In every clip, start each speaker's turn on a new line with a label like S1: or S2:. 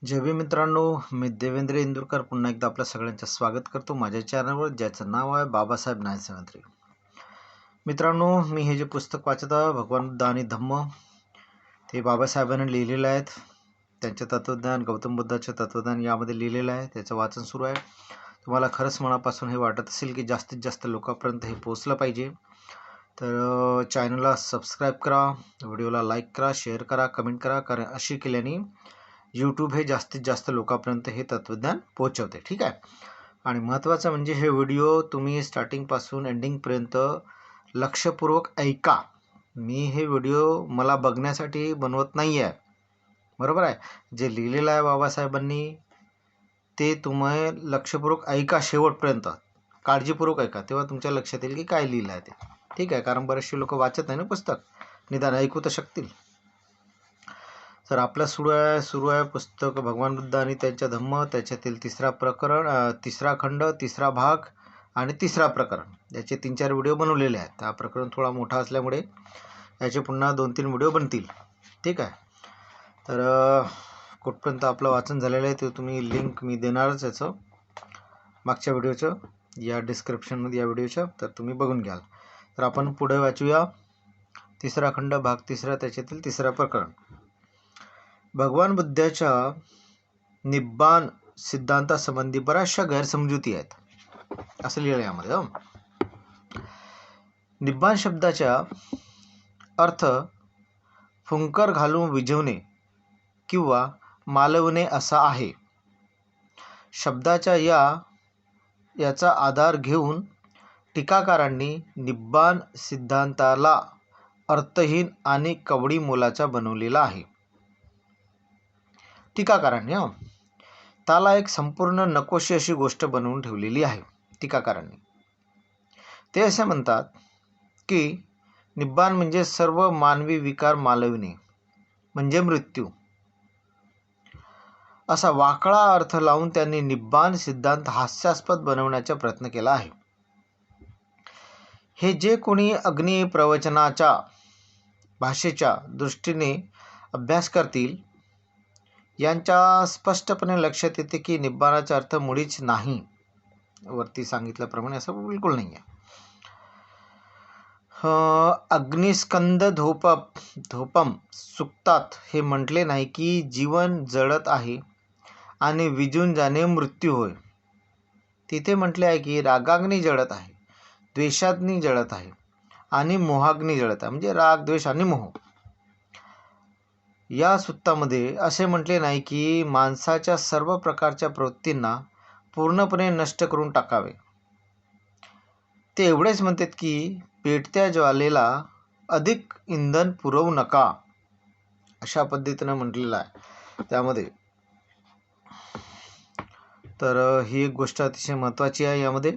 S1: जय भीम मित्रांनो, मी देवेंद्र इंदुरकर पुन्हा एकदा आपल्या सगळ्यांचं स्वागत करतो माझ्या चॅनलवर, ज्याचं नाव आहे बाबासाहेब न्यायसंत्री. मित्रांनो, मी हे जे पुस्तक वाचत आहे भगवान बुद्ध आणि धम्म, ते बाबासाहेबांनी लिहिलेलं आहेत. त्यांचे तत्त्वज्ञान, गौतम बुद्धाचे तत्त्वज्ञान यामध्ये लिहिलेलं आहे. त्याचं वाचन सुरू आहे. तुम्हाला खरंच मनापासून हे वाटत असेल की जास्तीत जास्त लोकांपर्यंत हे पोचलं पाहिजे, तर चॅनलला सबस्क्राईब करा, व्हिडिओला लाईक करा, शेअर करा, कमेंट करा. कारण अशी केल्याने यूट्यूब हे जास्तीत जास्त लोकांपर्यंत हे तत्त्वज्ञान पोहोचवते. ठीक आहे. आणि महत्त्वाचं म्हणजे हे व्हिडिओ तुम्ही स्टार्टिंगपासून एंडिंगपर्यंत लक्षपूर्वक ऐका. मी हे व्हिडिओ मला बघण्यासाठी बनवत नाही आहे, बरोबर आहे. जे लिहिलेलं आहे बाबासाहेबांनी ते तुम्ही लक्षपूर्वक ऐका, शेवटपर्यंत काळजीपूर्वक ऐका, तेव्हा तुमच्या लक्षात येईल की काय लिहिलं आहे ते. ठीक आहे. कारण बरेचसे लोक वाचत नाही ना पुस्तक, निदान ऐकू तर शकतील. तर आपलं सुरू आहे पुस्तक भगवान बुद्ध आणि त्यांच्या धम्म, त्याच्यातील तिसरा खंड, तिसरा भाग आणि तिसरा प्रकरण. याचे 3-4 व्हिडिओ बनवलेले आहेत. हा प्रकरण थोडा मोठा असल्यामुळे याचे पुन्हा 2-3 व्हिडिओ बनतील. ठीक आहे. तर कुठपर्यंत आपलं वाचन झालेलं आहे ते तुम्ही लिंक मी देणारच याचं मागच्या व्हिडिओचं या डिस्क्रिप्शनमध्ये या व्हिडिओचं, तर तुम्ही बघून घ्याल. तर आपण पुढे वाचूया. तिसरा खंड, भाग तिसरा, त्याच्यातील तिसरा प्रकरण. भगवान बुद्धाच्या निब्बाण सिद्धांतासंबंधी बऱ्याचशा गैरसमजुती आहेत, असं लिहिलं यामध्ये. निब्बाण शब्दाचा अर्थ फुंकर घालून विझवणे किंवा मालवणे असा आहे. शब्दाच्या याचा आधार घेऊन टीकाकारांनी निब्बाण सिद्धांताला अर्थहीन आणि कवडी मोलाचा बनवलेला आहे. टीकाकारांनी त्याला एक संपूर्ण नकोशी अशी गोष्ट बनवून ठेवलेली आहे. टीकाकारांनी ते असे म्हणतात की निब्बाण म्हणजे सर्व मानवी विकार मालविणे, म्हणजे मृत्यू, असा वाकळा अर्थ लावून त्यांनी निब्बाण सिद्धांत हास्यास्पद बनवण्याचा प्रयत्न केला आहे. हे जे कोणी अग्नी प्रवचनाच्या भाषेच्या दृष्टीने अभ्यास करतील यांच्या स्पष्टपणे लक्षात येते की निब्बाणाचा अर्थ मुळीच नाही, वरती सांगितल्याप्रमाणे असं बिलकुल नाही आहे. अग्निस्कंद धोपम सुक्तात हे म्हटले नाही की जीवन जळत आहे आणि विजून जाणे मृत्यू होय. तिथे म्हटले आहे की रागाग्नी जळत आहे, द्वेषाग्नी जळत आहे आणि मोहाग्नी जळत आहे, म्हणजे राग, द्वेष आणि मोह. या सुत्तामध्ये असे म्हटले नाही की माणसाच्या सर्व प्रकारच्या प्रवृत्तींना पूर्णपणे नष्ट करून टाकावे. ते एवढेच म्हणतात की पेटत्या ज्वालेला अधिक इंधन पुरवू नका, अशा पद्धतीनं म्हटलेलं आहे त्यामध्ये. तर ही एक गोष्ट अतिशय महत्त्वाची आहे यामध्ये.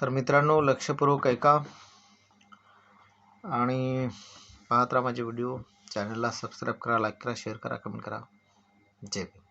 S1: तर मित्रांनो, लक्षपूर्वक ऐका आणि पाहत राहा माझे व्हिडिओ. चॅनलला सबस्क्राईब करा, लाईक करा, शेअर करा, कमेंट करा. जय भीम.